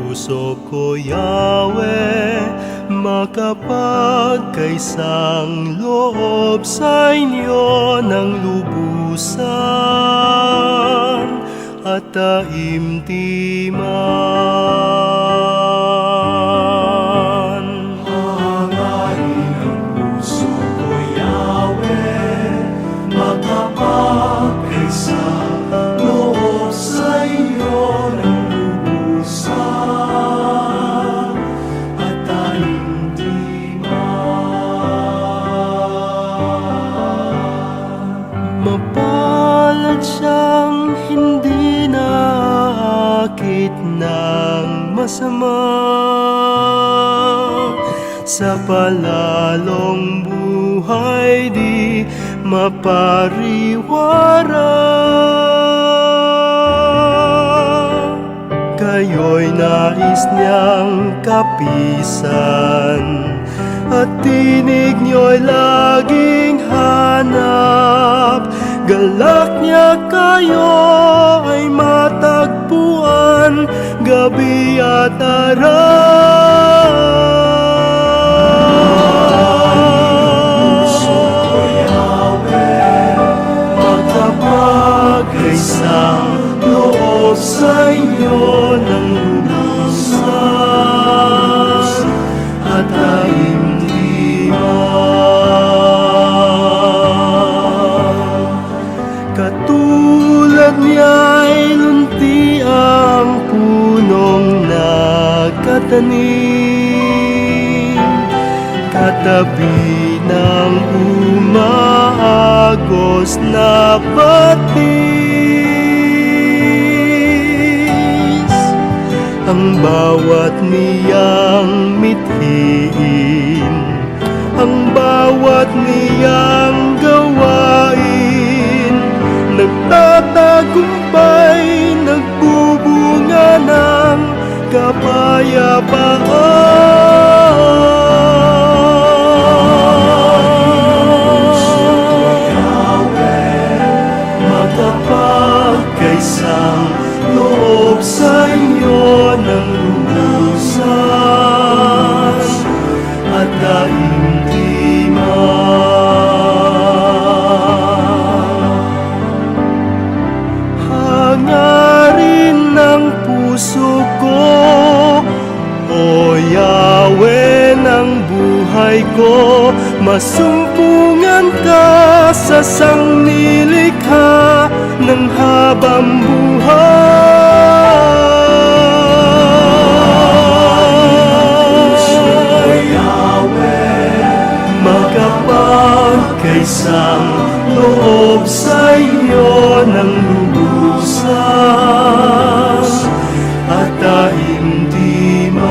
puso ko, Yahweh, makapagkaisang loob sa inyo ng lubusan at taimtiman. Hangarin ang puso ko, Yahweh, makapagkaisa loob sa inyo ng lubusan at taimtiman. Mapalad siyang hindi naakit ng masama, sa palalong buhay di mapariwara. Kayo'y nais niyang kapisan at tinig niyo'y laging hanap. Galak niya kayo ay matagpuan gabi at araw. Puso ko, Yahweh, Magkapagkaisang loob sa inyo ng lubusan at taimtiman. Katulad niya'y lunti ang punong nakatanim katabi ng umaagos na batis. Ang bawat niyang mithiin, ang bawat niyang gawain, nagtatagumpay, nagbubunga ng kapayapaan. Magkapagkaisang loob sa inyo ng lubusan at taimtiman. Hangarin ng puso ko, O Yahweh ng buhay ko, masumpungan ka sa sangnilikha ng habang buhay. Magkapagkaisang loob sa inyo ng lubusan at taimtiman.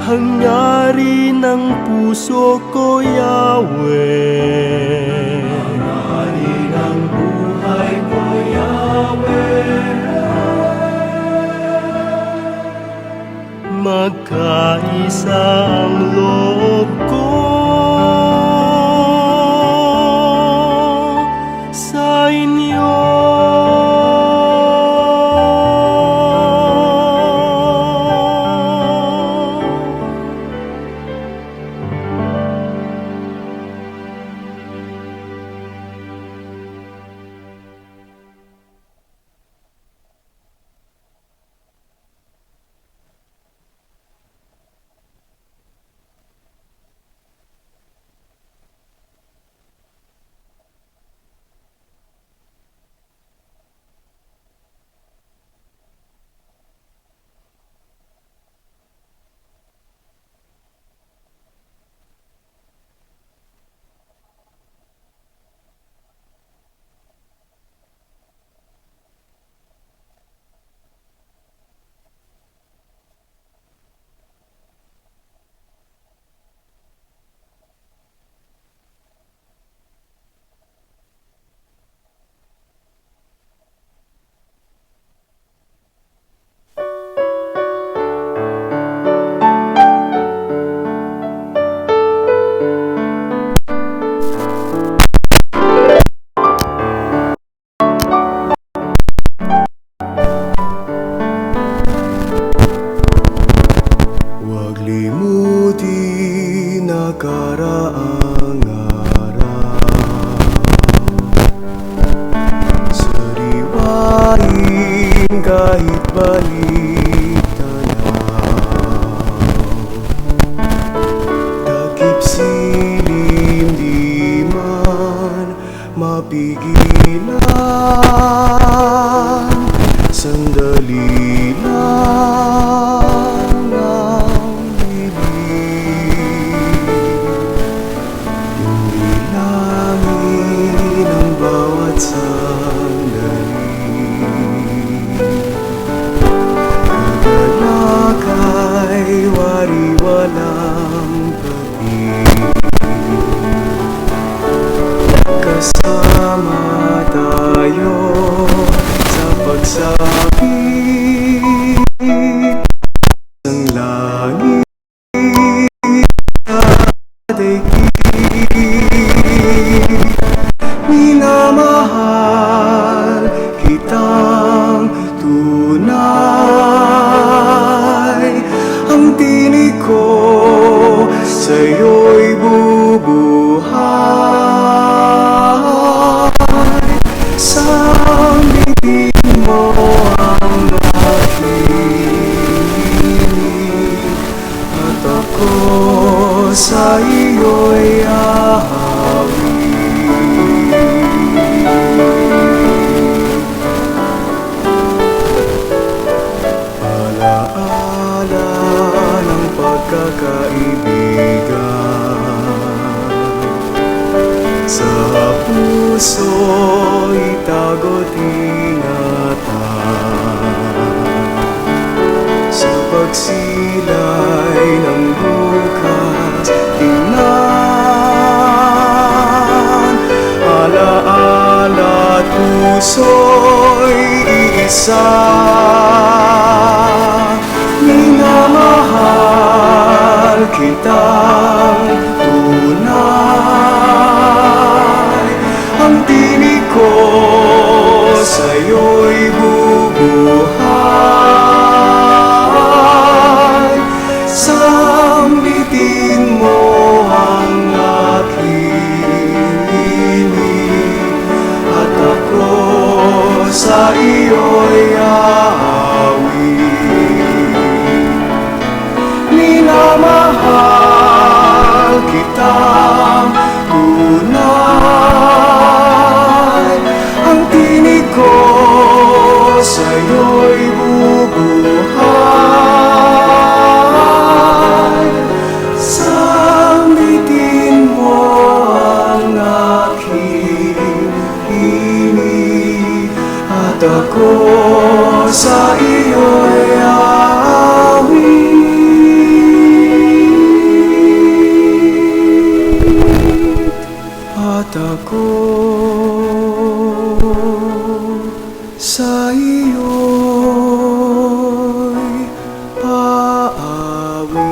Hangarin ng puso ko, Yahweh, hangarin ang buhay ko, Yahweh. magkaisa ang loob ko sa inyo. kahit balik-tanaw. Takip silim di man mapigilan, sandali lang ang dilim. Yung bilangin ang bawat sandali, kagalakay wari-walang pag-ibig. Kasama tayo sa pagsapit ng langit sa daigdig. Minamahal kitang tunay, ang tinig ko sa'yo'y bubuhay. Sambitin mo ang aking at ako sa iyo'y ahawi. Alaala ng pagkakaibigan, sa puso itago't ingatan. Sa pagsilay ng bukas, tingnan. Alaala at puso'y iisa. Minamahal kitang tunay, ang tinig ko sa'yo'y bubuhay. Sambitin mo ang aking inig at ako sa iyo'y aawi. Minamahal kitang tunay, ang tinig ko sa'yo'y bubuhay. Sambitin mo ang aking inig at ako sa iyo'y aawi. At ako sa iyo'y aawi.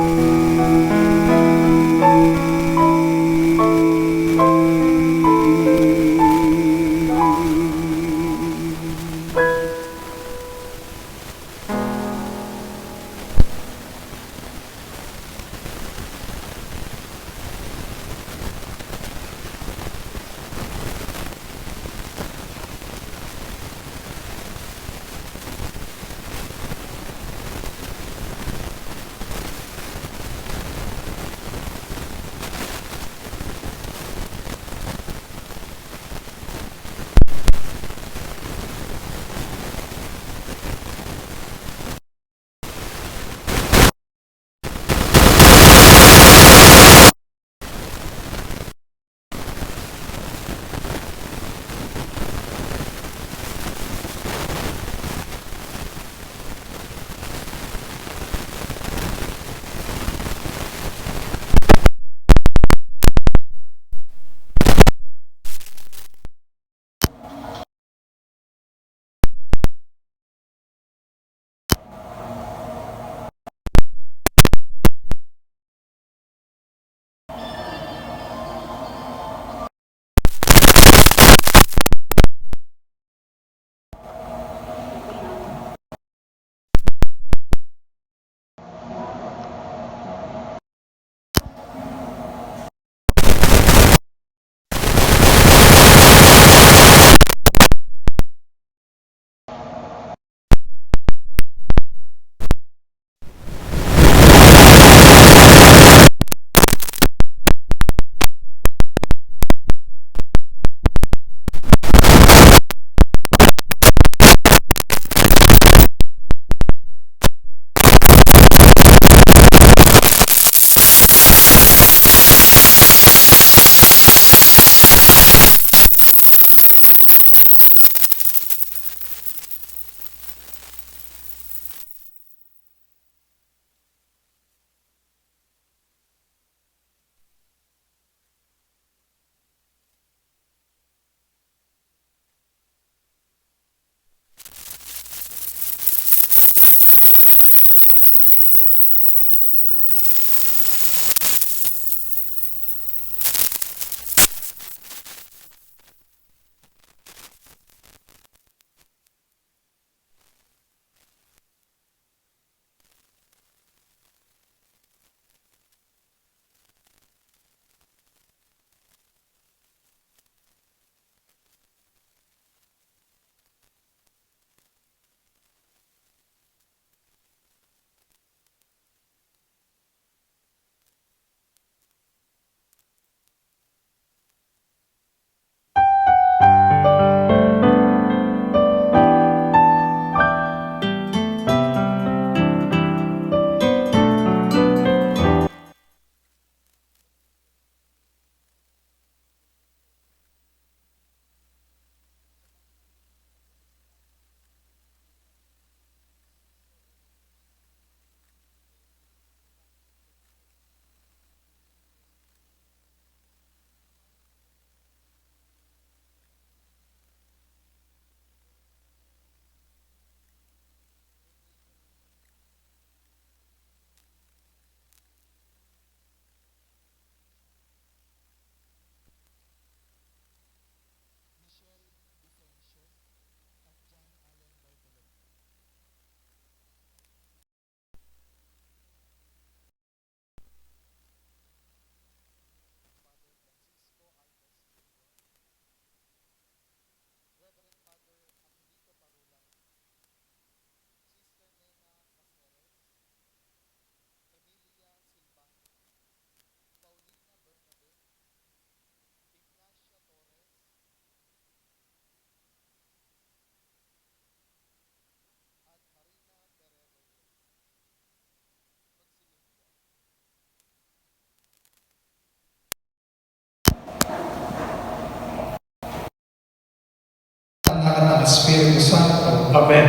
Anak at ng Espiritu Santo. Amen.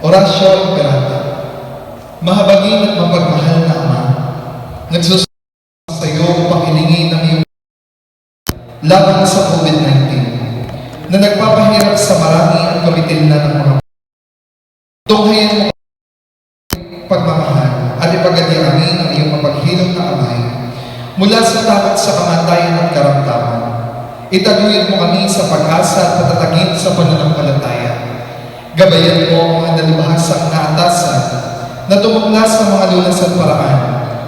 Orasyo Imperata. Mahabagin at mapagmahal na Ama, nagsusunod sa iyo upang hilingin ng iyong laban sa COVID-19 na nagpapahirap sa marami at kumitil na ng mga tunghayan mo pagmamahal at ipagadi amin ang iyong mapaghilom na kamay mula sa takot sa kamatayan at karamdaman. Itaguyod mo kami sa pag-asa at patatagin sa pananampalataya. Gabayan mo ang mga dalubhasang naatasan na tumuklas ng mga lunas at paraan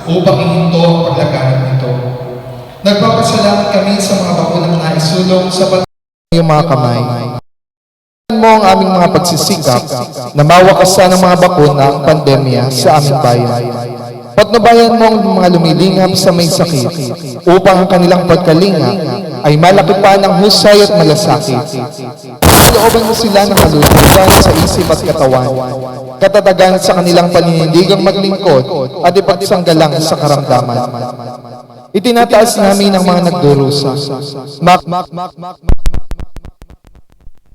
upang ihinto ang paglaganap nito. Nagpapasalamat kami sa mga bakunang naisulong sa iyong mga kamay. Mo ang aming mga pagsisikap na mawakasan ng mga bakuna ang pandemya sa aming bayan. Patnubayan mo ang mga lumilingap sa may sakit upang ang kanilang pagkalinga ay malaki pa ng husay at malasakit. Looban mo sila ng kaluluhan sa isip at katawan, katatagan sa kanilang paninindigang maglingkod at ipagsanggalang sa karamdaman. Itinataas namin ang mga nagdurusa.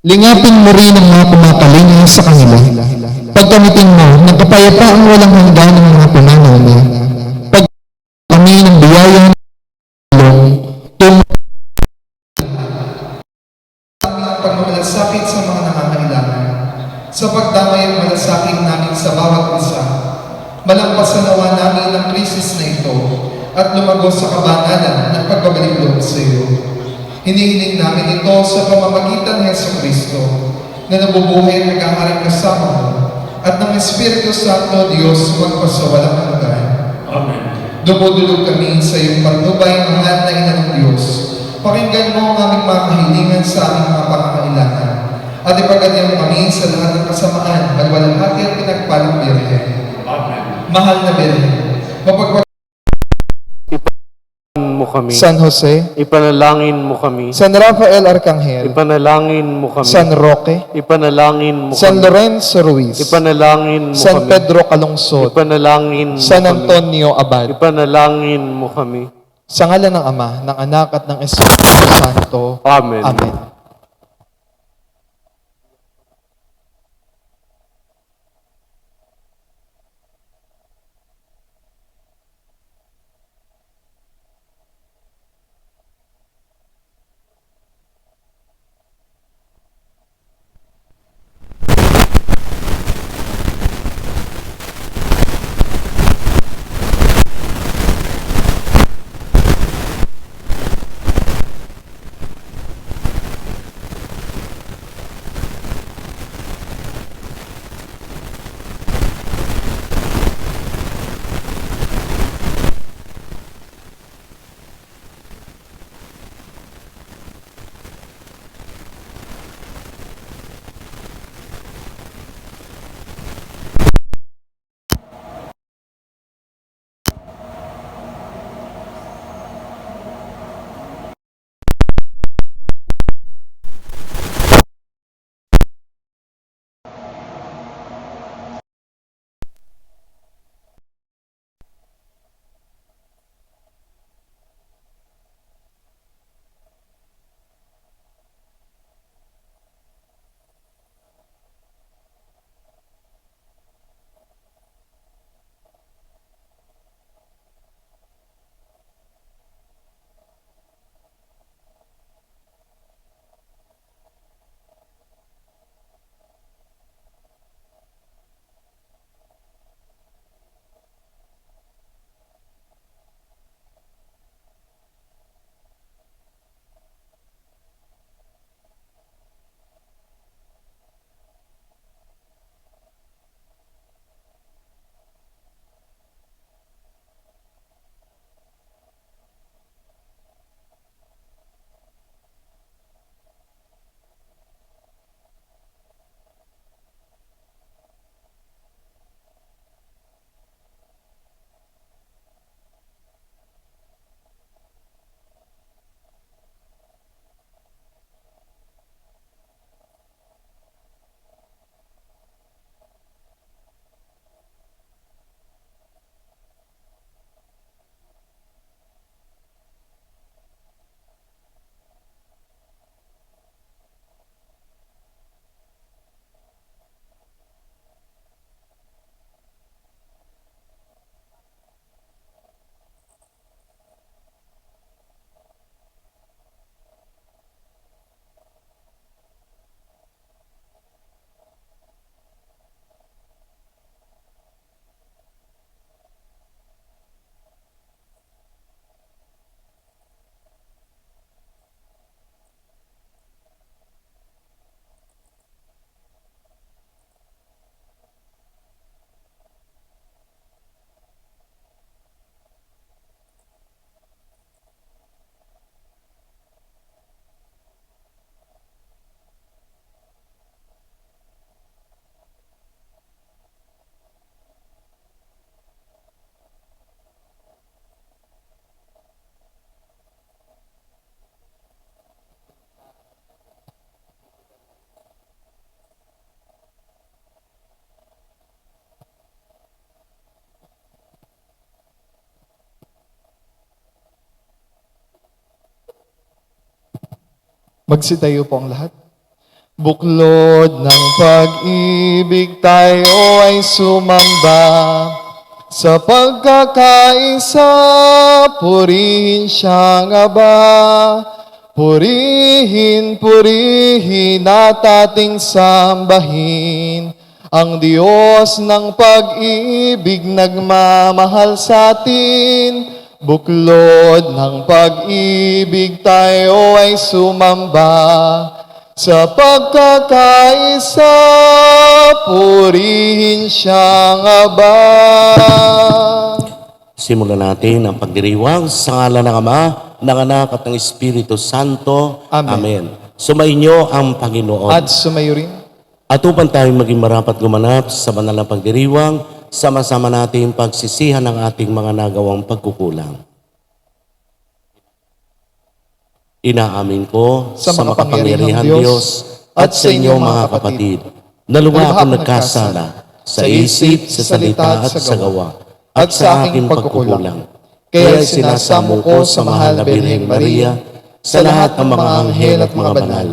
Lingapin mo rin ang mga kumakalinga sa kanila. Pagkamitin mo ng kapayapaang walang hanggan ng mga pumanaw. Pag kami ng biyaya ng pagmamalasakit sa mga nangangailangan, sa pagdamay at malasakit namin sa bawat isa. Malampasan nawa namin ang krisis na ito at lumago sa kabanalan ng pagbabalik loob sa iyo. Hinihiling namin ito sa pamamagitan ni Jesucristo na nabubuhay at nag-aaring kasama mo at ng Espiritu Santo Diyos magpasawalang hanggan. Amen. Dumudulog kami sa iyong patnubay, mahal na Ina ng Diyos. Pakinggan mo ang aming mga kahilingan sa aming mga pangangailangan at ipaganyan mo kami sa lahat ng kasamaan, malwalhati at pinagpalang Birhen. Amen. Mahal na Birhen, mo kami. San Jose, Ipanalangin mo kami. San Rafael Arcangel, Ipanalangin mo kami. San Roque, Ipanalangin mo San kami. Lorenzo Ruiz, Ipanalangin mo San kami. Pedro Calungsod, Ipanalangin mo San kami. Antonio Abad, Ipanalangin mo kami. sa ngalan ng Ama, ng Anak at ng Espiritu Santo. Amen. Amen. Magsitayo po ang lahat. Buklod ng pag-ibig tayo ay sumamba. Sa pagkakaisa, purihin siyang Aba. Purihin, purihin at ating sambahin ang Diyos ng pag-ibig nagmamahal sa atin. Buklod ng pag-ibig tayo ay sumamba. Sa pagkakaisa, purihin siyang Aba. Simulan natin ang pagdiriwang sa ngalan ng Ama, ng Anak at ng Espiritu Santo. Amen. Sumainyo ang Panginoon. At sumayo rin. At upang tayo maging marapat gumanap sa banal na pagdiriwang, sama-sama natin pagsisihan ng ating mga nagawang pagkukulang. Inaamin ko Sa sa makapangyarihang Diyos at sa inyong mga kapatid na lubha akong nagkasala sa isip, sa salita at sa gawa at sa aking pagkukulang. Kaya sinasamo ko sa mahal na Birheng Maria, sa lahat ng mga anghel at mga banal,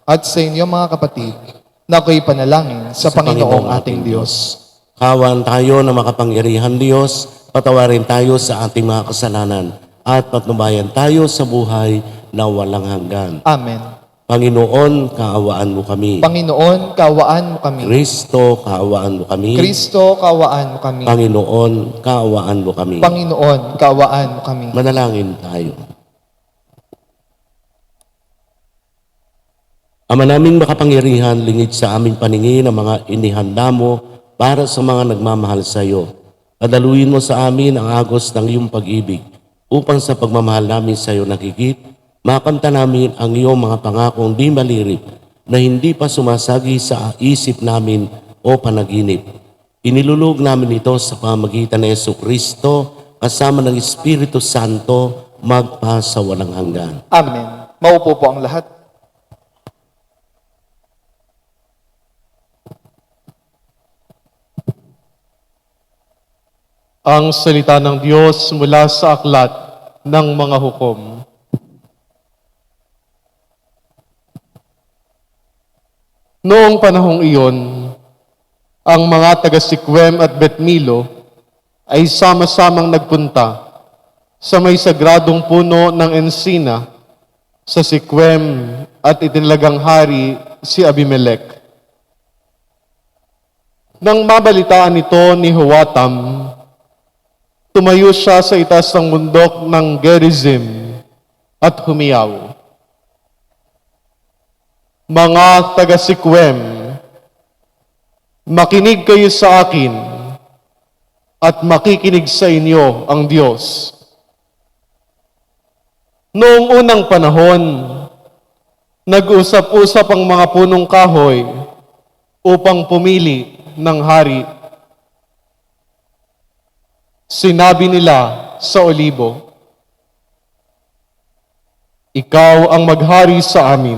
at sa inyo mga kapatid, na ako'y panalangin sa Panginoong ating Diyos. Kawan tayo na makapangyarihan Diyos, patawarin tayo sa ating mga kasalanan, at patnubayan tayo sa buhay na walang hanggan. Amen. Panginoon, kaawaan mo kami. Panginoon, kaawaan mo kami. Kristo, kaawaan mo kami. Kristo, kaawaan mo kami. Panginoon, kaawaan mo kami. Panginoon, kaawaan mo kami. Manalangin tayo. Ama naming makapangyarihan, lingid sa aming paningin ang mga inihanda mo para sa mga nagmamahal sa iyo. Padaluin mo sa amin ang agos ng iyong pag-ibig upang sa pagmamahal namin sa iyo nakikit, makanta namin ang iyong mga pangakong di malirip na hindi pa sumasagi sa isip namin o panaginip. Inilulog namin ito sa pamagitan ng Jesucristo kasama ng Espiritu Santo magpa sa walang hanggan. Amen. Maupo po ang lahat. Ang salita ng Diyos mula sa aklat ng mga hukom. Noong panahong iyon, ang mga taga-Sikwem at Betmilo ay sama-samang nagpunta sa may sagradong puno ng ensina sa Sikwem at itinalagang hari si Abimelech. Nang mabalitaan ito ni Huwatam, tumayo siya sa itaas ng bundok ng Gerizim at humiyaw. Mga taga-Sikwem, makinig kayo sa akin at makikinig sa inyo ang Diyos. Noong unang panahon, nag-usap-usap ang mga punong kahoy upang pumili ng hari. Sinabi nila sa olibo, "Ikaw ang maghari sa amin."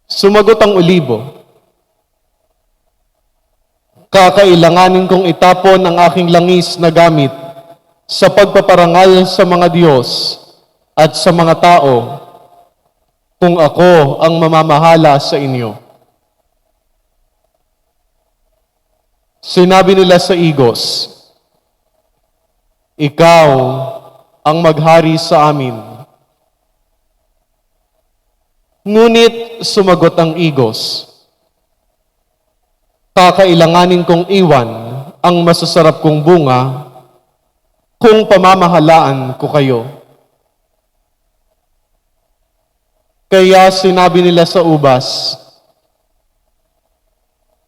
Sumagot ang olibo, "Kakailanganin kong itapon ang aking langis na gamit sa pagpaparangal sa mga Diyos at sa mga tao kung ako ang mamamahala sa inyo." Sinabi nila sa igos, "Ikaw ang maghari sa amin." Ngunit sumagot ang igos, "Kakailanganin kong iwan ang masasarap kong bunga kung pamamahalaan ko kayo." Kaya sinabi nila sa ubas,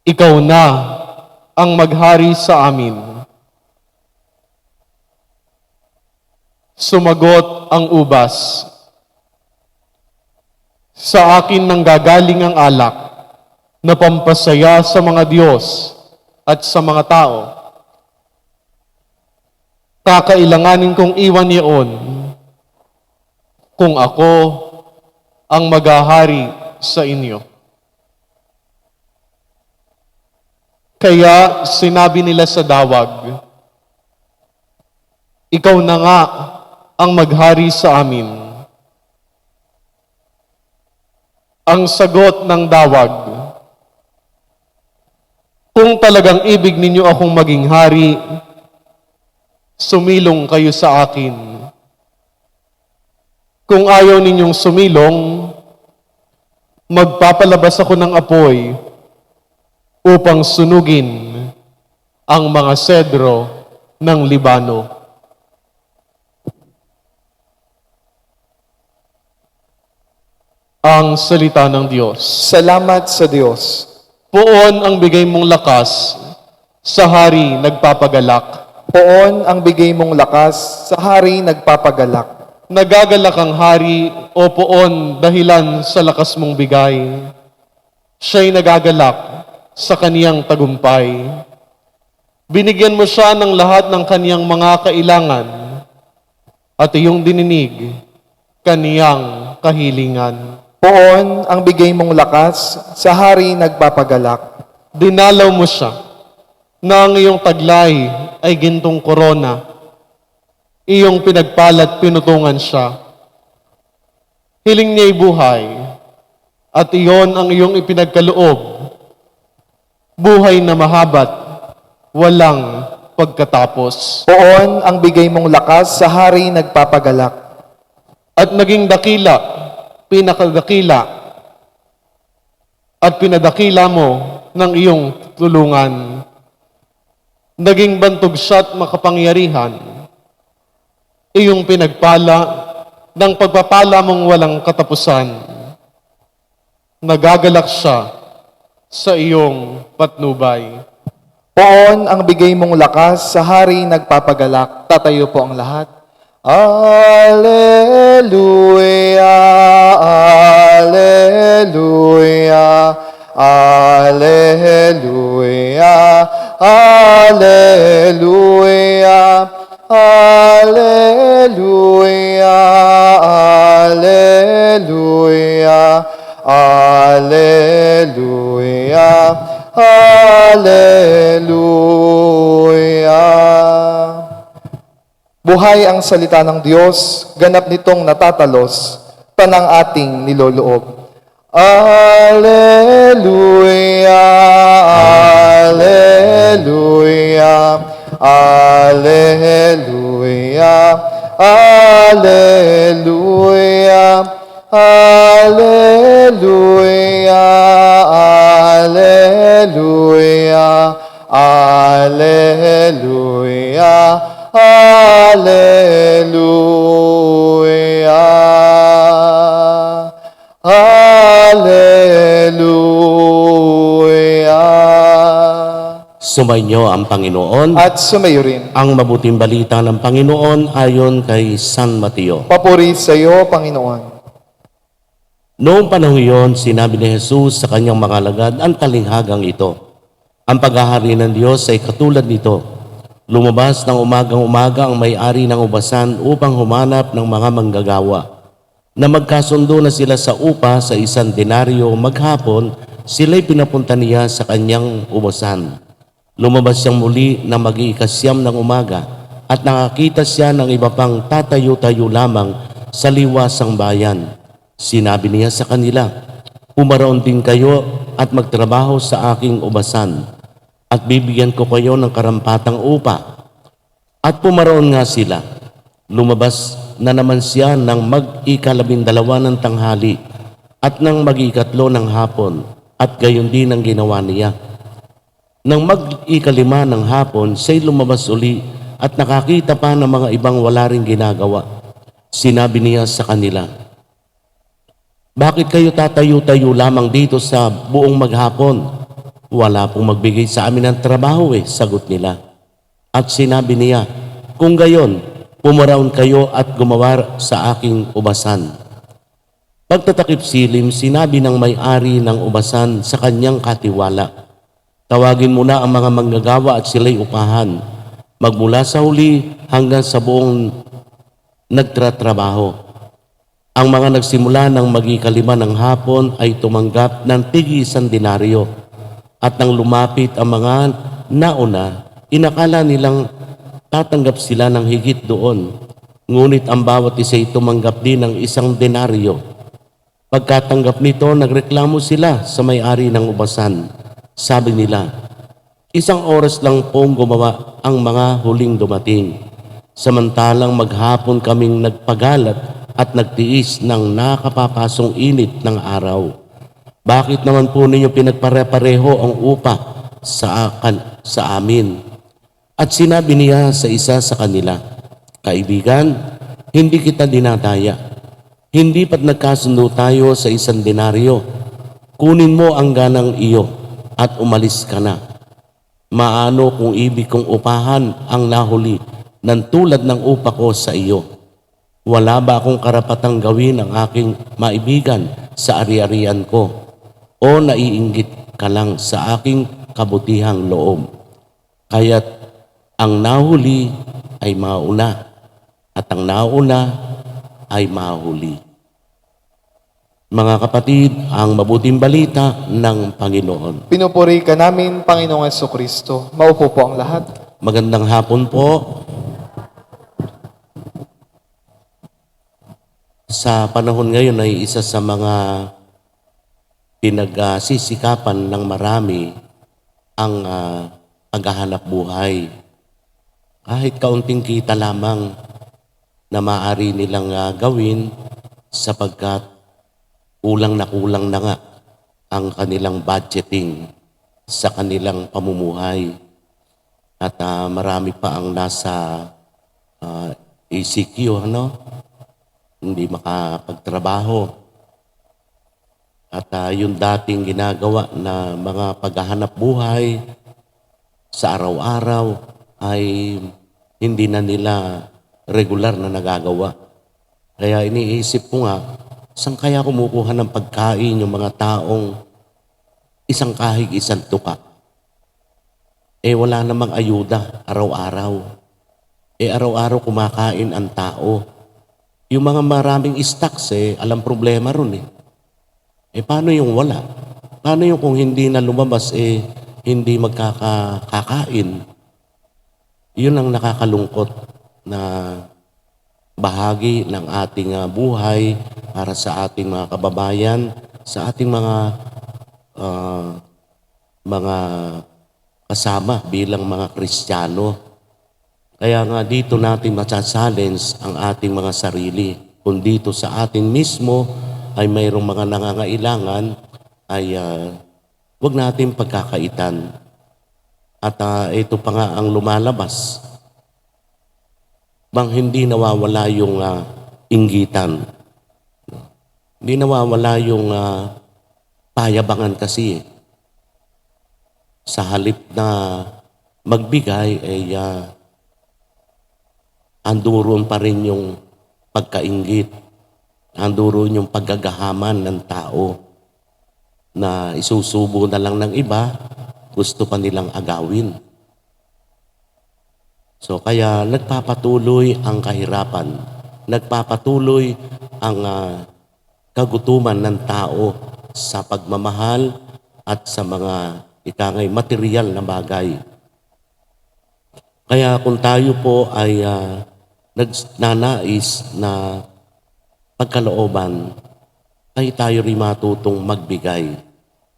"Ikaw na ang maghari sa amin." Sumagot ang ubas, "Sa akin nanggagaling ang alak na pampasaya sa mga Diyos at sa mga tao. Kakailanganin kong iwan iyon kung ako ang maghahari sa inyo." Kaya sinabi nila sa dawag, "Ikaw na nga ang maghari sa amin." Ang sagot ng dawag, kung talagang ibig ninyo akong maging hari, sumilong kayo sa akin. Kung ayaw ninyong sumilong, magpapalabas ako ng apoy upang sunugin ang mga sedro ng Libano. Ang salita ng Diyos. Salamat sa Diyos. Poon ang bigay mong lakas, sa hari nagpapagalak. Poon ang bigay mong lakas, sa hari nagpapagalak. Nagagalak ang hari o poon dahilan sa lakas mong bigay. Siya'y nagagalak sa kaniyang tagumpay. Binigyan mo siya ng lahat ng kaniyang mga kailangan at iyong dininig kaniyang kahilingan. Poon ang bigay mong lakas, sa hari nagpapagalak. Dinalaw mo siya na ang iyong taglay ay gintong korona. Iyong pinagpalat pinutungan siya. Hiling niya'y buhay at iyon ang iyong ipinagkaloob. Buhay na mahabat, walang pagkatapos. Poon ang bigay mong lakas, sa hari nagpapagalak. At naging dakila, pinakadakila, at pinadakila mo ng iyong tulungan. Naging bantog siya't makapangyarihan, iyong pinagpala ng pagpapala mong walang katapusan. Nagagalak siya sa iyong patnubay. Poon ang bigay mong lakas, sa hari nagpapagalak. Tatayo po ang lahat. Alleluia, Alleluia, Alleluia, Alleluia, Alleluia, Alleluia, Alleluia, Alleluia. Buhay ang salita ng Diyos, ganap nitong natatalos, tanang ating niloloob. Alleluia, Alleluia, Alleluia, Alleluia, Alleluia, Alleluia, Alleluia, Alleluia. Alleluia. Sumainyo ang Panginoon. At sumayo rin. Ang mabuting balita ng Panginoon ayon kay San Mateo. Papuri sa iyo, Panginoon. Noong panahon iyon, sinabi ni Jesus sa kanyang mga alagad ang talinghagang ito. Ang paghahari ng Diyos ay katulad nito. Lumabas ng umagang-umaga ang may-ari ng ubasan upang humanap ng mga manggagawa. Na magkasundo na sila sa upa sa 1 denaryo maghapon, sila'y pinapunta niya sa kanyang ubasan. Lumabas siyang muli na mag-iikasyam ng umaga at nakakita siya ng iba pang tatayo-tayo lamang sa liwasang bayan. Sinabi niya sa kanila, "Pumaroon din kayo at magtrabaho sa aking ubasan at bibigyan ko kayo ng karampatang upa." At pumaroon nga sila. Lumabas na naman siya ng mag-12 ng tanghali at ng mag-13 ng hapon at gayon din ang ginawa niya. Nang mag-15 ng hapon, siya'y lumabas uli at nakakita pa ng mga ibang wala ring ginagawa. Sinabi niya sa kanila, "Bakit kayo tatayo-tayo lamang dito sa buong maghapon? Wala pong magbigay sa amin ng trabaho sagot nila. At sinabi niya, "Kung gayon, pumaraon kayo at gumawa sa aking ubasan." Pagtatakip silim, sinabi ng may-ari ng ubasan sa kanyang katiwala, "Tawagin mo na ang mga manggagawa at sila'y upahan, magmula sa huli hanggang sa buong nagtratrabaho." Ang mga nagsimula ng mag-15 ng hapon ay tumanggap ng tig-1 denaryo. At nang lumapit ang mga nauna, inakala nilang tatanggap sila ng higit doon. Ngunit ang bawat isa ay tumanggap din ng 1 denaryo. Pagkatanggap nito, nagreklamo sila sa may-ari ng ubasan. Sabi nila, isang oras lang pong gumawa ang mga huling dumating. Samantalang maghapon kaming nagpagalat at nagtiis ng nakapapasong init ng araw. Bakit naman po ninyo pinagpare-pareho ang upa sa amin? At sinabi niya sa isa sa kanila, kaibigan, hindi kita dinadaya. Hindi pat nagkasundo tayo sa 1 denaryo. Kunin mo ang ganang iyo at umalis ka na. Maano kung ibig kong upahan ang nahuli ng tulad ng upa ko sa iyo? Wala ba akong karapatang gawin ang aking maibigan sa ari-arian ko? O naiinggit ka lang sa aking kabutihang loob? Kaya't ang nahuli ay mauna at ang nauna ay mahuli. Mga kapatid, ang mabuting balita ng Panginoon. Pinupuri ka namin, Panginoong Jesucristo. Maupo po ang lahat. Magandang hapon po. Sa panahon ngayon ay isa sa mga pinagsisikapan ng marami ang paghahanap buhay. Kahit kaunting kita lamang na maaari nilang gawin sapagkat kulang na nga ang kanilang budgeting sa kanilang pamumuhay. At marami pa ang nasa ECQ, hindi makapagtrabaho. At yung dating ginagawa na mga paghahanap buhay sa araw-araw ay hindi na nila regular na nagagawa. Kaya iniisip ko nga, saan kaya kumukuha ng pagkain yung mga taong isang kahig, isang tuka? Wala namang ayuda araw-araw. Araw-araw kumakain ang tao. Yung mga maraming stocks, alam problema ron . Paano yung wala? Paano yung kung hindi na lumabas, hindi magkakain? Yun ang nakakalungkot na bahagi ng ating buhay para sa ating mga kababayan, sa ating mga kasama bilang mga Kristiyano. Kaya nga dito natin matcha-challenge ang ating mga sarili. Kung dito sa atin mismo ay mayroong mga nangangailangan, ay huwag natin pagkakaitan. At ito pa nga ang lumalabas. Bang hindi nawawala yung inggitan. Hindi nawawala yung payabangan kasi. Sa halip na magbigay ay anduron pa rin yung pagkainggit. Anduron yung paggagahaman ng tao na isusubo na lang ng iba, gusto pa nilang agawin. So kaya nagpapatuloy ang kahirapan, nagpapatuloy ang kagutuman ng tao sa pagmamahal at sa mga ikangay material na bagay. Kaya kung tayo po ay nagnanais na pagkalooban, ay tayo rin matutong magbigay.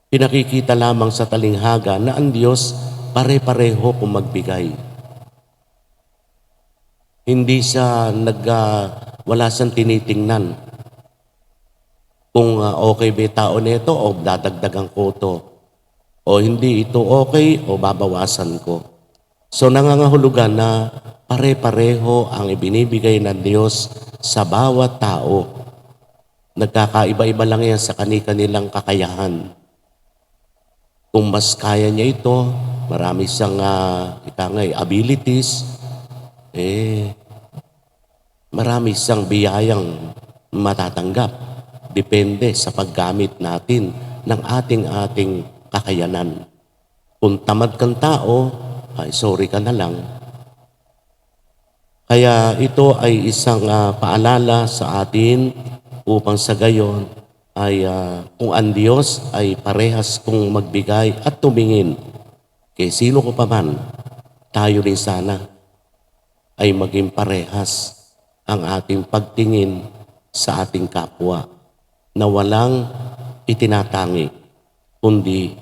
Pinakikita lamang sa talinghaga na ang Diyos pare-pareho kung magbigay. Hindi siya wala siyang tinitingnan kung okay ba tao nito o dadagdagan ko to. O hindi ito okay o babawasan ko. So nangangahulugan na pare-pareho ang ibinibigay ng Diyos sa bawat tao. Nagkakaiba-iba lang yan sa kanilang kakayahan. Kung mas kaya niya ito, marami siyang abilities, marami siyang biyayang matatanggap. Depende sa paggamit natin ng ating kakayanan. Kung tamad kang tao, ay sorry ka na lang. Kaya ito ay isang paalala sa atin upang sa gayon ay kung ang Diyos ay parehas kung magbigay at tumingin kay sino ko pa man, tayo rin sana ay maging parehas ang ating pagtingin sa ating kapwa na walang itinatangi, kundi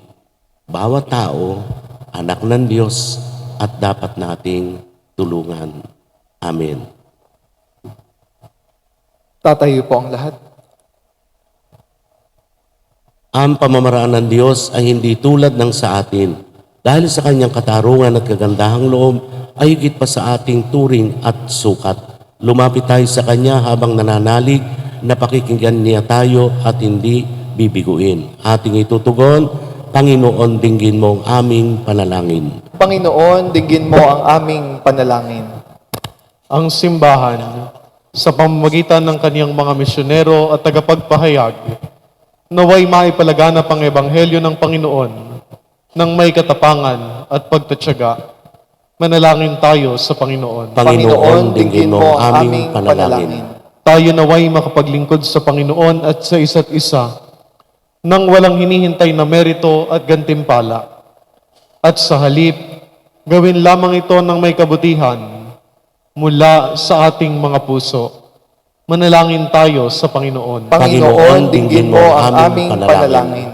bawat tao, anak ng Diyos at dapat nating tulungan. Amen. Tatayo po ang lahat. Ang pamamaraan ng Diyos ay hindi tulad ng sa atin. Dahil sa kanyang katarungan at kagandahang loob, ay higit pa sa ating turing at sukat. Lumapit tayo sa kanya habang nananalig na pakikinggan niya tayo at hindi bibiguin. Ating itutugon, Panginoon, dinggin mo ang aming panalangin. Panginoon, dinggin mo ang aming panalangin. Ang simbahan, sa pamamagitan ng kaniyang mga misyonero at tagapagpahayag, naway maipalaganap ang ebanghelyo ng Panginoon ng may katapangan at pagtatyaga. Manalangin tayo sa Panginoon. Panginoon, dinggin mo ang aming panalangin. Tayo naway makapaglingkod sa Panginoon at sa isa't isa nang walang hinihintay na merito at gantimpala. At sa halip, gawin lamang ito ng may kabutihan mula sa ating mga puso. Manalangin tayo sa Panginoon. Panginoon, dinggin mo ang aming panalangin.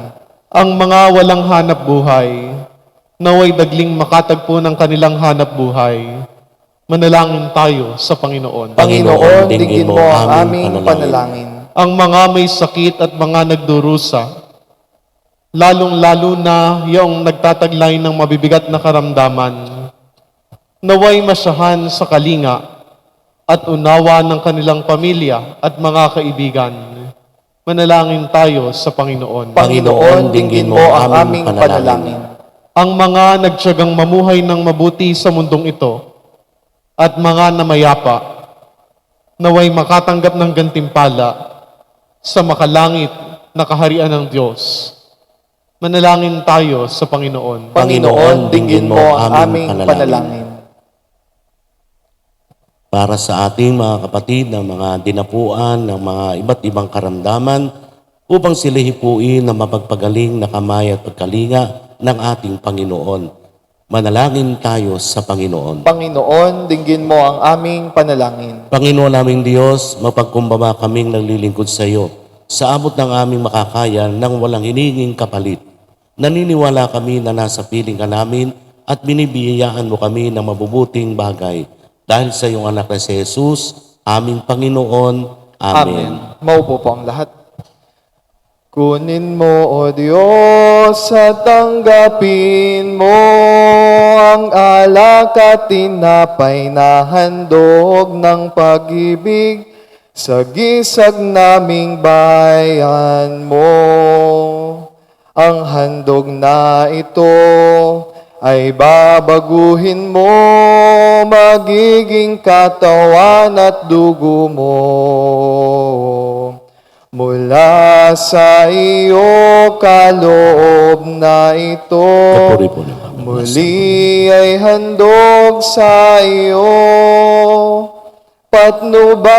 Ang mga walang hanap buhay, naway dagling makatagpo ng kanilang hanap buhay. Manalangin tayo sa Panginoon. Panginoon, dinggin mo ang aming panalangin. Ang mga may sakit at mga nagdurusa, lalong-lalo na yung nagtataglay ng mabibigat na karamdaman, naway masyahan sa kalinga at unawa ng kanilang pamilya at mga kaibigan. Manalangin tayo sa Panginoon. Panginoon, dinggin mo ang aming panalangin. Ang mga nagtiyagang mamuhay ng mabuti sa mundong ito at mga namayapa, naway makatanggap ng gantimpala sa makalangit na kaharian ng Diyos. Manalangin tayo sa Panginoon. Panginoon, dinggin mo ang aming panalangin. Para sa ating mga kapatid na mga dinapuan ng mga iba't ibang karamdaman upang sila hipuin na mapagpagaling na kamay at pagkalinga ng ating Panginoon. Manalangin tayo sa Panginoon. Panginoon, dinggin mo ang aming panalangin. Panginoon naming Diyos, mapagkumbaba kaming naglilingkod sa iyo sa abot ng aming makakaya nang walang hininging kapalit. Naniniwala kami na nasa piling ka namin at binibiyayaan mo kami ng mabubuting bagay. Dahil sa iyong anak na si Jesus, aming Panginoon. Amen. Maupo po ang lahat. Kunin mo, O Diyos, at tanggapin mo ang alak at tinapay na handog ng pag-ibig sa gisag naming bayan mo. Ang handog na ito ay babaguhin mo, magiging katawan at dugo mo. Mula sa iyo kaloob na ito, Papuri po ng Panginoon. muli ay handog sa iyo.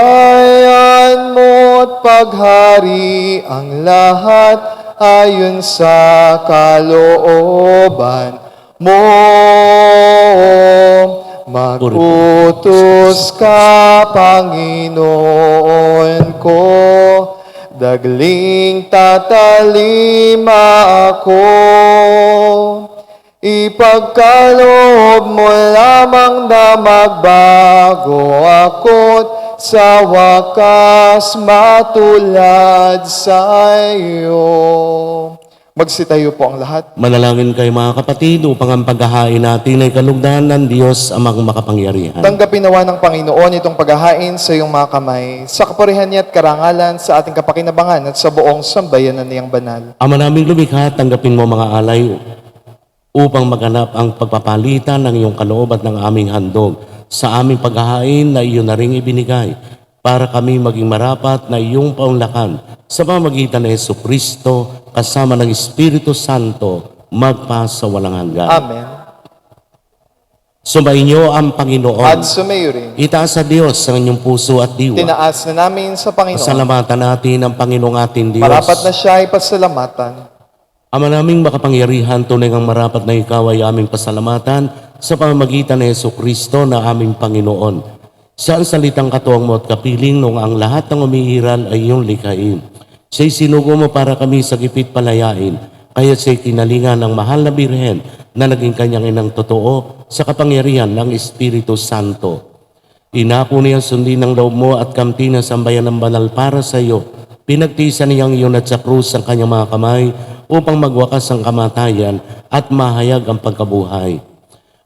Patnubayan mo at paghari ang lahat ayon sa kalooban mo. Mag-utos ka, Panginoon ko, dagling tatalima ako. Ipagkaloob mo lamang na magbago ako't sa wakas matulad sa iyo. Magsitayo po ang lahat. Manalangin kayo mga kapatid upang ang paghahain natin ay kalugdan ng Diyos amang makapangyarihan. Tanggapin nawa ng Panginoon itong paghahain sa iyong mga kamay, sa kapurihan niya at karangalan sa ating kapakinabangan at sa buong sambayanan niyang banal. Ama naming lumikha, tanggapin mo mga alay upang maganap ang pagpapalitan ng iyong kaloob at ng aming handog sa aming paghahain na iyon na ring ibinigay para kami maging marapat na iyong paunlakan sa pamamagitan ng Jesucristo kasama ng Espiritu Santo magpa sa walang hanggan. Amen. Sumainyo ang Panginoon. At sumayo rin. Itaas sa Diyos ang inyong puso at diwa. Tinaas na namin sa Panginoon. Pasalamatan natin ang Panginoong ating Diyos. Marapat na siya ay pasalamatan. Ama naming makapangyarihan, tunay ang marapat na ikaw ay aming pasalamatan sa pamamagitan ng Jesucristo na aming Panginoon. Siya ang salitang katuwang mo at kapiling nung ang lahat ng umiiral ay iyong likhain. Siya'y sinugo mo para kami sa gipit palayain, kaya siya'y kinalingan ng mahal na Birhen na naging kanyang inang totoo sa kapangyarihan ng Espiritu Santo. Inako niya sundin ng loob mo at kamti ng sambayan ng banal para sa iyo. Pinagtiisan niyang iyon at sa krus ang kanyang mga kamay upang magwakas ang kamatayan at mahayag ang pagkabuhay.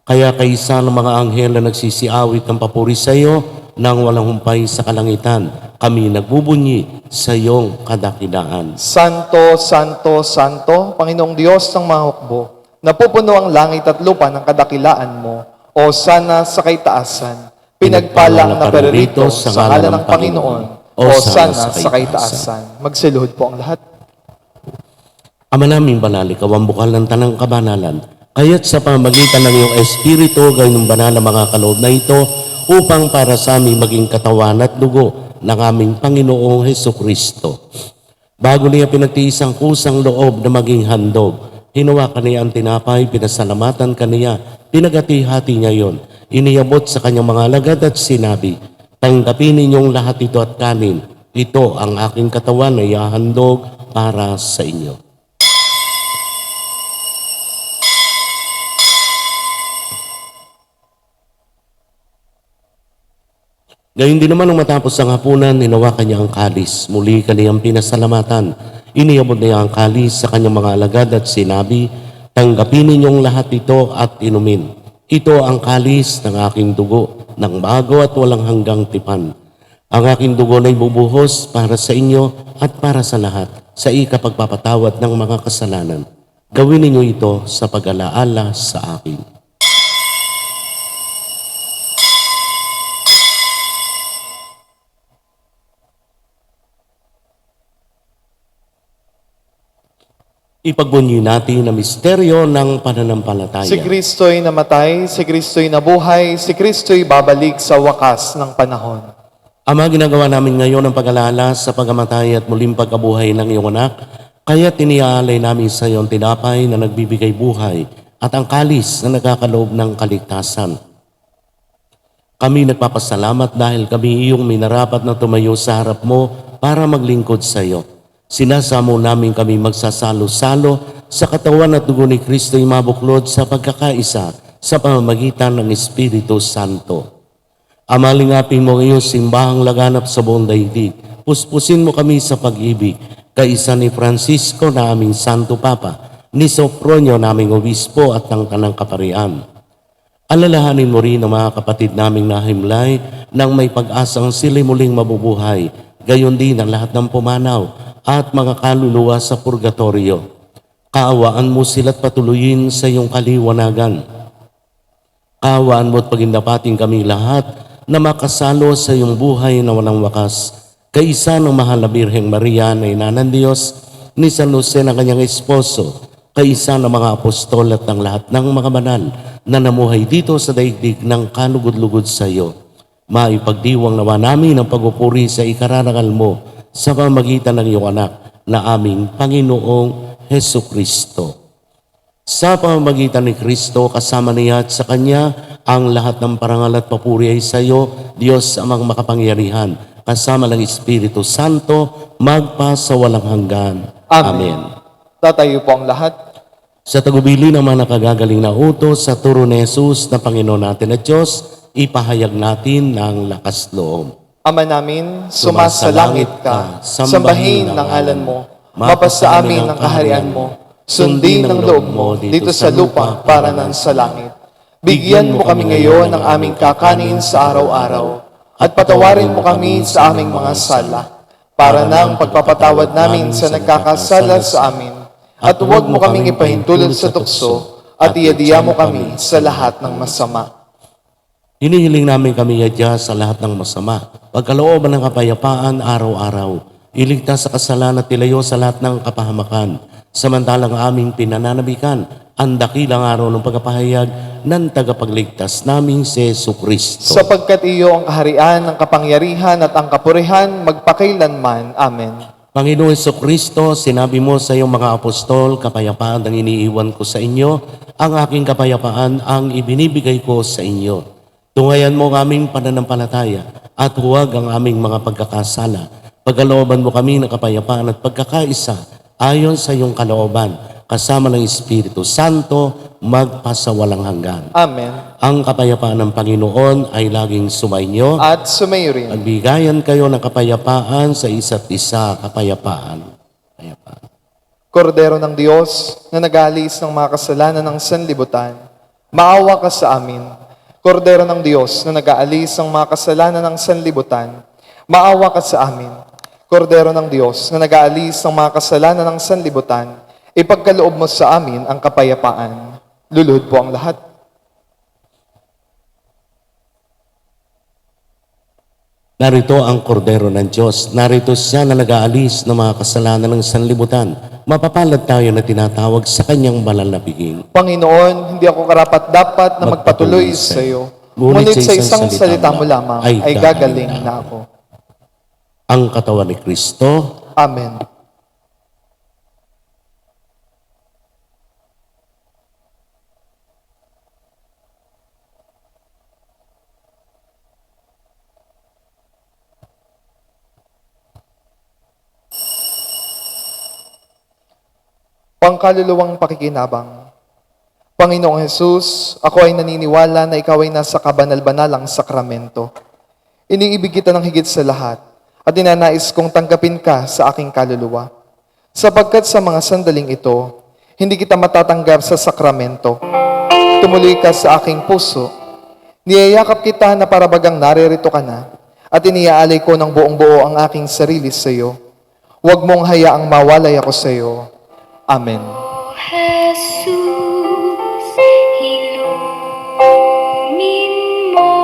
Kaya kaisa ng mga anghel na nagsisiawit ng papuri sa iyo nang walang humpay sa kalangitan, kami nagbubunyi sa iyong kadakilaan. Santo, Santo, Santo, Panginoong Diyos ng mga hukbo, napupuno ang langit at lupa ng kadakilaan mo, o sana sa kaitaasan. Pinagpala ang naparirito sa ngalan ng Panginoon, o sana sa kaitaasan. Magsiluhod po ang lahat. Ama naming banal, ikaw ang bukal ng tanang kabanalan, kaya't sa pamagitan ng iyong Espiritu, gayong banal na mga kaloob na ito, upang para sa aming maging katawan at dugo ng aming Panginoong Hesukristo. Bago niya pinagtiis ang kusang loob na maging handog, hinawakan niya ang tinapay, pinasalamatan kaniya, pinagati-hati niya yon, iniyabot sa kanyang mga alagad at sinabi, tanggapin ninyong lahat ito at kanin, ito ang aking katawan na ihahandog para sa inyo. Gayun din naman nung matapos ang hapunan, hinawakan niya ang kalis. Muli kaniyang pinasalamatan. Iniyabot niya ang kalis sa kanyang mga alagad at sinabi, tanggapin ninyong lahat ito at inumin. Ito ang kalis ng aking dugo, ng bago at walang hanggang tipan. Ang aking dugo na ibubuhos para sa inyo at para sa lahat, sa ikapagpapatawad ng mga kasalanan. Gawin ninyo ito sa pag-alaala sa akin. Ipagbunyi natin na misteryo ng pananampalataya. Si Kristo'y namatay, si Kristo'y nabuhay, si Kristo'y babalik sa wakas ng panahon. Ama, ginagawa namin ngayon ang pag-alala sa pagamatay at muling pagkabuhay ng iyong anak, kaya tiniaalay namin sa iyong tinapay na nagbibigay buhay at ang kalis na nagkakaloob ng kaligtasan. Kami nagpapasalamat dahil kami iyong minarapat na tumayo sa harap mo para maglingkod sa iyo. Sinasamo namin kami magsasalo-salo sa katawan at dugo ni Kristo'y mabuklod sa pagkakaisa sa pamamagitan ng Espiritu Santo. Amalingapin mo ngayong simbahang laganap sa buong daigdig. Puspusin mo kami sa pag-ibig, kaisa ni Francisco na aming Santo Papa, ni Sopronio naming Obispo at ng Tanang Kaparian. Alalahanin mo rin ang mga kapatid naming nahimlay nang may pag-asang sila'y muling mabubuhay, gayon din ang lahat ng pumanaw at mga kaluluwa sa purgatorio. Kaawaan mo sila't patuloyin sa iyong kaliwanagan. Kaawaan mo at pagindapating kami lahat na makasalo sa iyong buhay na walang wakas. Kaisa ng mahal na Birheng Maria na ina ng Diyos, ni San Jose na kanyang esposo, kaisa ng mga apostol at ng lahat ng mga banal na namuhay dito sa daigdig ng kalugod-lugod sa iyo. Maipagdiwang nawa namin ang pagpupuri sa ikararangal mo sa pamagitan ng iyong anak na aming Panginoong Hesukristo. Sa pamamagitan ni Kristo, kasama niya at sa Kanya, ang lahat ng parangal at papuri ay sa iyo, Diyos amang makapangyarihan, kasama ng Espiritu Santo, magpa sa walang hanggan. Amen. Tatayo po ang lahat. Sa tagubili ng mga nakagagaling na utos sa turo ni Jesus na Panginoon natin at Diyos, ipahayag natin ng lakas loob. Ama namin, sumasalangit ka, sambahin ng ngalan mo, mapasa amin ang kaharian mo, sundin ang loob mo dito sa lupa para nang sa langit. Bigyan mo kami ngayon ng aming kakanin sa araw-araw, at patawarin mo kami sa aming mga sala, para nang pagpapatawad namin sa nagkakasala sa amin, at huwag mo kaming ipahintulot sa tukso, at iadiya mo kami sa lahat ng masama. Hinihiling namin kami yadya sa lahat ng masama, pagkalooban ng kapayapaan araw-araw, iligtas sa kasalan at ilayo sa lahat ng kapahamakan, samantalang aming pinananabikan ang dakilang araw ng pagkapahayag ng tagapagligtas naming si Jesucristo. Sapagkat iyo ang kaharian, ang kapangyarihan at ang kapurihan magpakailanman. Amen. Panginoon Jesucristo, sinabi mo sa iyong mga apostol, kapayapaan ang iniiwan ko sa inyo, ang aking kapayapaan ang ibinibigay ko sa inyo. Tungayan mo ang aming pananampalataya at huwag ang aming mga pagkakasala. Pagkalooban mo kami ng kapayapaan at pagkakaisa ayon sa iyong kalooban, kasama ng Espiritu Santo, magpasawalang hanggan. Amen. Ang kapayapaan ng Panginoon ay laging sumainyo. At sumayo rin. Magbigayan kayo ng kapayapaan sa isa't isa. Kapayapaan. Kapayapaan. Kordero ng Diyos na nag-aalis ng mga kasalanan ng sanlibutan, maawa ka sa amin. Kordero ng Diyos na nag-aalis ng mga kasalanan ng sanlibutan, maawa ka sa amin. Kordero ng Diyos na nag-aalis ng mga kasalanan ng sanlibutan, ipagkaloob mo sa amin ang kapayapaan. Luluhod po ang lahat. Narito ang kordero ng Diyos. Narito siya na nag-aalis ng mga kasalanan ng sanlibutan. Mapapalad tayo na tinatawag sa kanyang banal na piging. Panginoon, hindi ako karapat-dapat na magpatuloy sa iyo. Ngunit sa isang salita mo lamang ay gagaling na ako. Ang katawan ni Kristo. Amen. Pangkaluluwang pakikinabang. Panginoong Hesus, ako ay naniniwala na ikaw ay nasa kabanal-banalang sakramento. Iniibig kita ng higit sa lahat at ninanais kong tanggapin ka sa aking kaluluwa. Sapagkat sa mga sandaling ito, hindi kita matatanggap sa sakramento. Tumuloy ka sa aking puso. Niyayakap kita na parabagang naririto ka na at iniaalay ko ng buong buo ang aking sarili sa iyo. Huwag mong hayaang mawalay ako sa iyo. Amen. Jesus, ilumin mo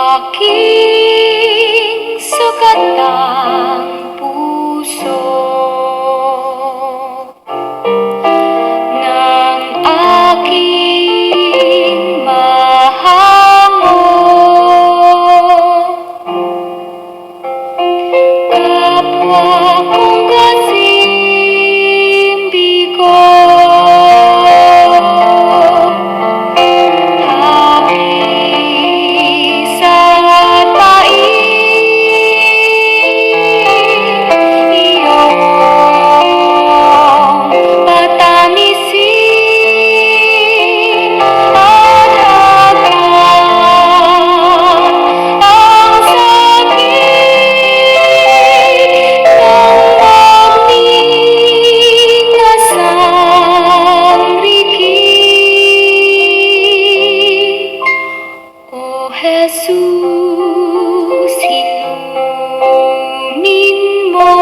aking sukatang puso ng aking mahango. Kapwa kong kasimbi ko, hapis at pait, iyong patamisin at hagkan ang sakit ng pagningasang rikit. O Jesus, ilumin mo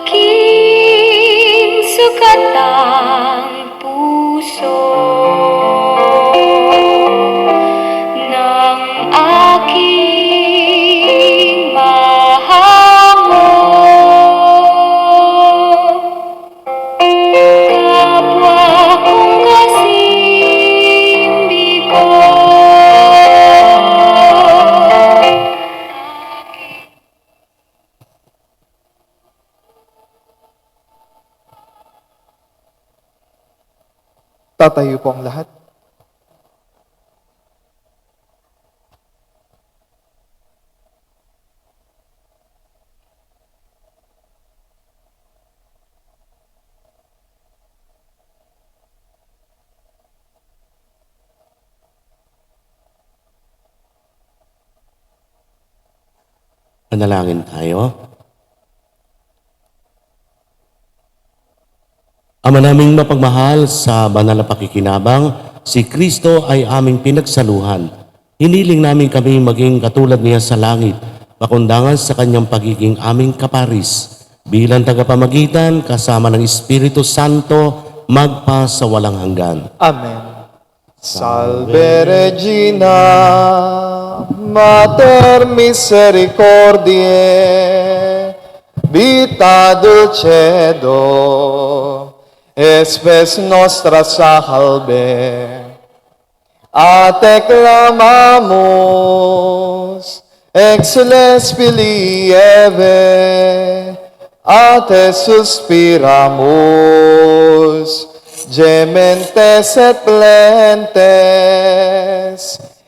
aking sukatang puso ng aking mahango. Kapwa kong kasimbi ko, Tatayo po ang lahat. Manalangin tayo. Ama naming mapagmahal, sa banal na pakikinabang, si Kristo ay aming pinagsaluhan. Hiniling namin kami maging katulad niya sa langit, pakundangan sa kanyang pagiging aming kaparis. Bilang tagapamagitan, kasama ng Espiritu Santo, magpa sa walang hanggan. Amen. Salve Regina, Mater Misericordiae, Vita Dulcedo, Espes nostra salve. A te clamamos, exules filii Eve, a te suspiramos, Gementes et plentes,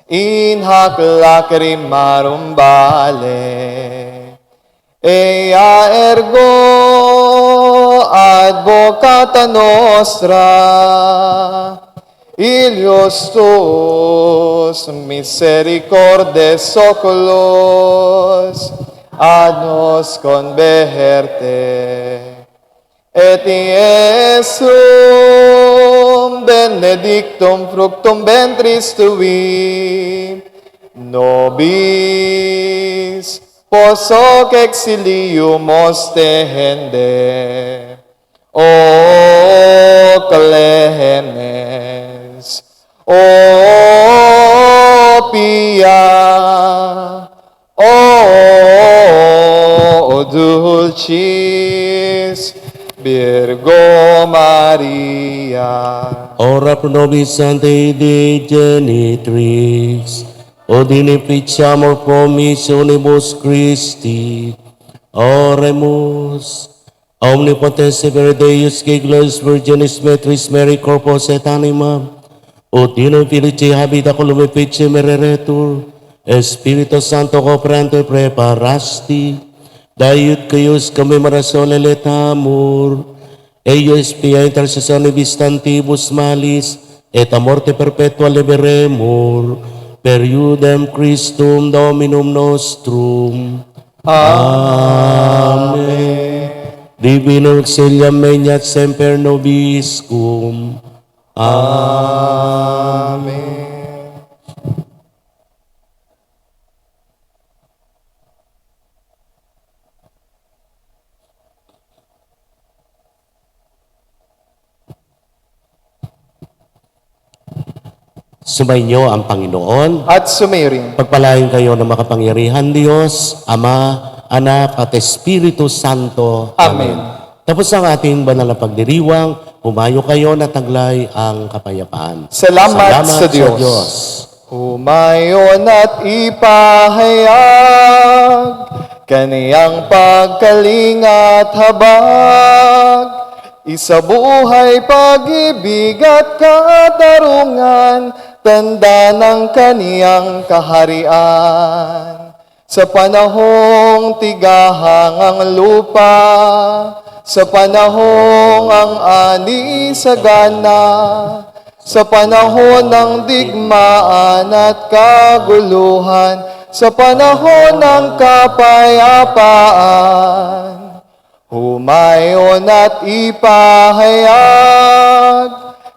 in hac lacrimarum vale. Ea ergo advocata nostra, ilios tuos misericordes oculos, ad nos converte. Et Iesum benedictum fructum ventris tui, nobis pos hoc exilium ostende. O clemens, o pia, o dulcis Virgo Maria. Ora pro nobis Sanctae Dei Genitrix, Odine Ficiamur promissionibus Christi, Oremus. Omnipotens Vere Deus, que glorious Virginis Metris Mary Corpus et Anima, Odine Filici habita colume Fice Mereretur, Espiritu Santo Coprante Preparasti, Daiut Caius Commemoratio Letamur, Eo Spia Intercessione Vistantibus Malis, et a morte perpetua liberemur, per iudem Christum Dominum nostrum. Amen. Divino auxilium megnat semper nobiscum. Amen. Sumainyo ang Panginoon. At sumiring. Pagpalain kayo ng makapangyarihan Diyos, Ama, Anak at Espiritu Santo. Amen. Tapos ang ating banal na pagdiriwang, humayo kayo na taglay ang kapayapaan. Salamat sa Diyos. Humayon at ipahayag kaniyang pagkalingat habag, isabuhay pag-ibig at katarungan, tanda ng kaniyang kaharian. Sa panahong tigahang ang lupa, sa panahong ang ani sagana, sa panahon ng digmaan at kaguluhan, sa panahon ng kapayapaan, humayon at ipahayag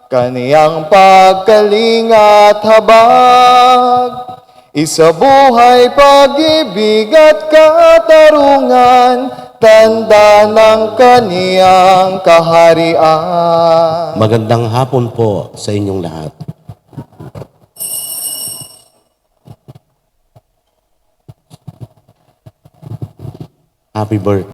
kaniyang pagkalingat habag, isabuhay pag-ibig at katarungan, tanda ng kaniyang kaharian. Magandang hapon po sa inyong lahat. Happy birthday.